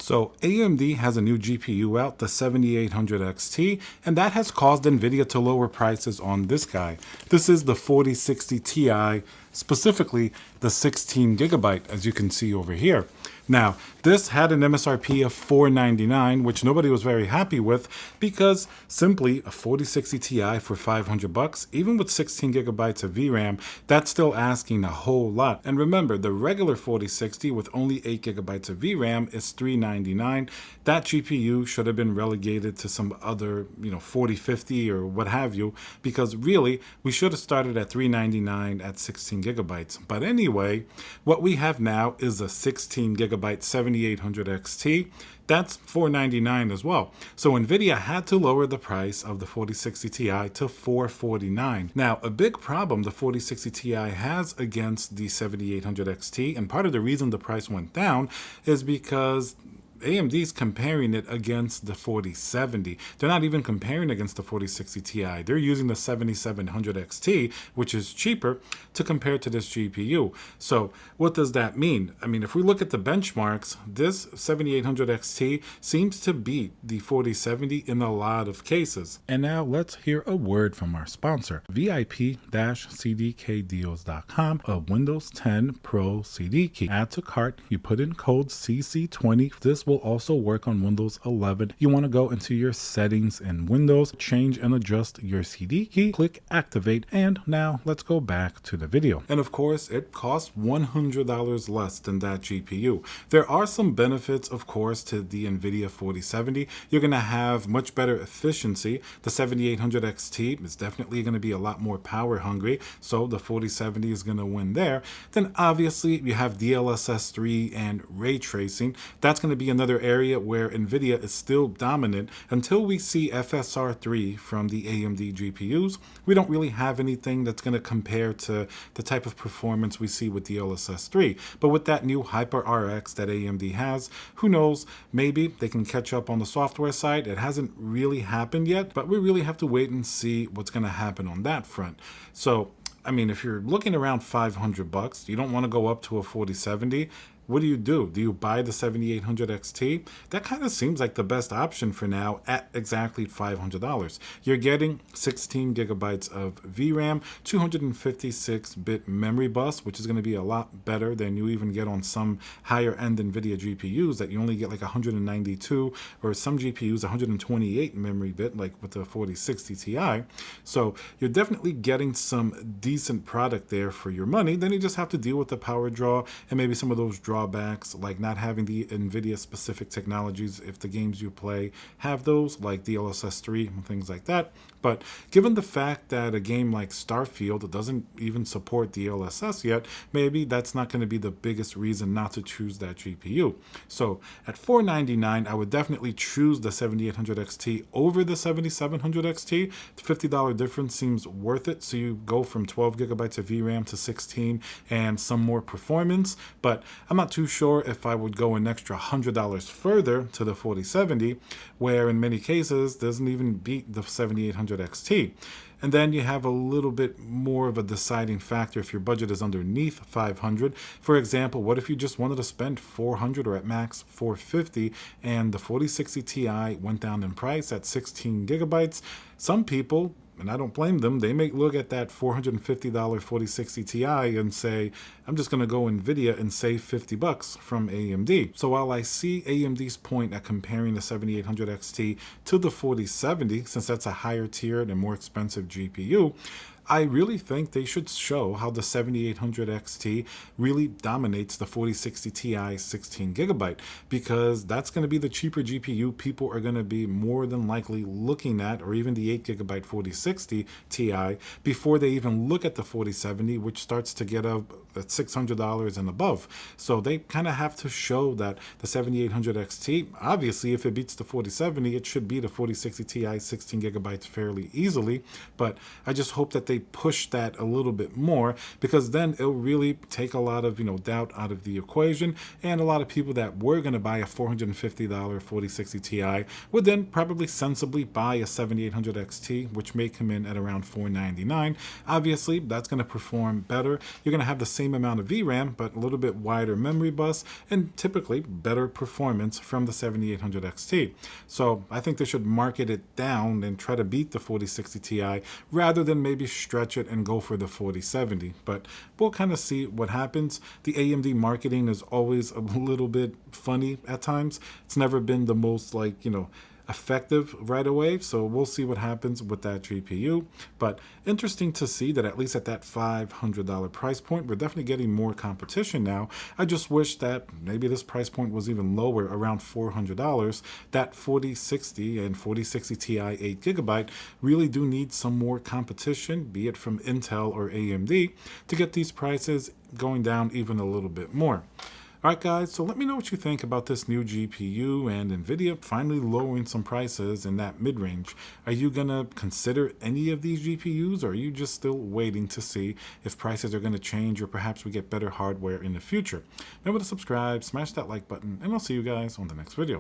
So AMD has a new GPU out, the 7800 XT, and that has caused Nvidia to lower prices on this guy. This is the 4060 Ti, specifically the 16 gigabyte, as you can see over here. Now, this had an MSRP of $499, which nobody was very happy with because simply a 4060 Ti for $500, even with 16 gigabytes of VRAM, that's still asking a whole lot. And remember, the regular 4060 with only 8 gigabytes of VRAM is $399. That GPU should have been relegated to some other, 4050 or what have you, because really, we should have started at $399 at 16 gigabytes. But anyway, what we have now is a 16 gigabyte 7800 XT. That's $499 as well. So Nvidia had to lower the price of the 4060 Ti to $449. Now, a big problem the 4060 Ti has against the 7800 XT, and part of the reason the price went down is because AMD's comparing it against the 4070. They're not even comparing against the 4060 Ti. They're using the 7700 XT, which is cheaper, to compare to this GPU. So what does that mean? I mean, if we look at the benchmarks, this 7800 XT seems to beat the 4070 in a lot of cases. And now let's hear a word from our sponsor, VIP-CDKdeals.com, a Windows 10 Pro CD key. Add to cart, you put in code CC20. This will also work on Windows 11. You want to go into your settings in Windows, change and adjust your CD key, click activate, and now let's go back to the video. And of course, it costs $100 less than that GPU. There are some benefits, of course, to the Nvidia 4070. You're going to have much better efficiency. The 7800 XT is definitely going to be a lot more power hungry, so the 4070 is going to win there. Then obviously you have DLSS 3 and ray tracing. That's going to be another area where Nvidia is still dominant. Until we see FSR 3 from the AMD GPUs, we don't really have anything that's going to compare to the type of performance we see with DLSS 3. But with that new HyperRX that AMD has, who knows, maybe they can catch up on the software side. It hasn't really happened yet, but we really have to wait and see what's going to happen on that front. So I mean, if you're looking around $500, you don't want to go up to a 4070. What do? Do you buy the 7800 XT? That kind of seems like the best option for now at exactly $500. You're getting 16 gigabytes of VRAM, 256-bit memory bus, which is going to be a lot better than you even get on some higher-end Nvidia GPUs that you only get like 192, or some GPUs 128 memory bit, like with the 4060 Ti. So you're definitely getting some decent product there for your money. Then you just have to deal with the power draw and maybe some of those drawbacks, like not having the Nvidia specific technologies if the games you play have those, like DLSS 3 and things like that. But given the fact that a game like Starfield doesn't even support DLSS yet, maybe that's not going to be the biggest reason not to choose that GPU. So at $499, I would definitely choose the 7800 XT over the 7700 XT. The $50 difference seems worth it. So you go from 12 gigabytes of VRAM to 16 and some more performance. But I'm not too sure if I would go an extra $100 further to the 4070, where in many cases doesn't even beat the 7800 XT. And then you have a little bit more of a deciding factor if your budget is underneath $500. For example, what if you just wanted to spend $400 or at max $450 and the 4060 Ti went down in price at 16 gigabytes? Some people, and I don't blame them, they may look at that $450 4060 Ti and say, I'm just going to go Nvidia and save $50 from AMD. So while I see AMD's point at comparing the 7800 XT to the 4070, since that's a higher tiered and more expensive GPU, I really think they should show how the 7800 XT really dominates the 4060 Ti 16 gigabyte, because that's going to be the cheaper GPU people are going to be more than likely looking at, or even the 8 gigabyte 4060 Ti, before they even look at the 4070, which starts to get up at $600 and above. So they kind of have to show that the 7800 XT, obviously if it beats the 4070, it should beat the 4060 Ti 16 gigabytes fairly easily, but I just hope that they they push that a little bit more, because then it'll really take a lot of, doubt out of the equation. And a lot of people that were going to buy a $450 4060 Ti would then probably sensibly buy a 7800 XT, which may come in at around $499. Obviously, that's going to perform better. You're going to have the same amount of VRAM, but a little bit wider memory bus, and typically better performance from the 7800 XT. So I think they should market it down and try to beat the 4060 Ti rather than maybe stretch it and go for the 4070. But we'll kind of see what happens. The AMD marketing is always a little bit funny at times. It's never been the most effective right away, so we'll see what happens with that GPU. But interesting to see that at least at that $500 price point, we're definitely getting more competition now. I just wish that maybe this price point was even lower, around $400. That 4060 and 4060 Ti 8GB really do need some more competition, be it from Intel or AMD, to get these prices going down even a little bit more. Alright guys, so let me know what you think about this new GPU and Nvidia finally lowering some prices in that mid-range. Are you going to consider any of these GPUs, or are you just still waiting to see if prices are going to change, or perhaps we get better hardware in the future? Remember to subscribe, smash that like button, and I'll see you guys on the next video.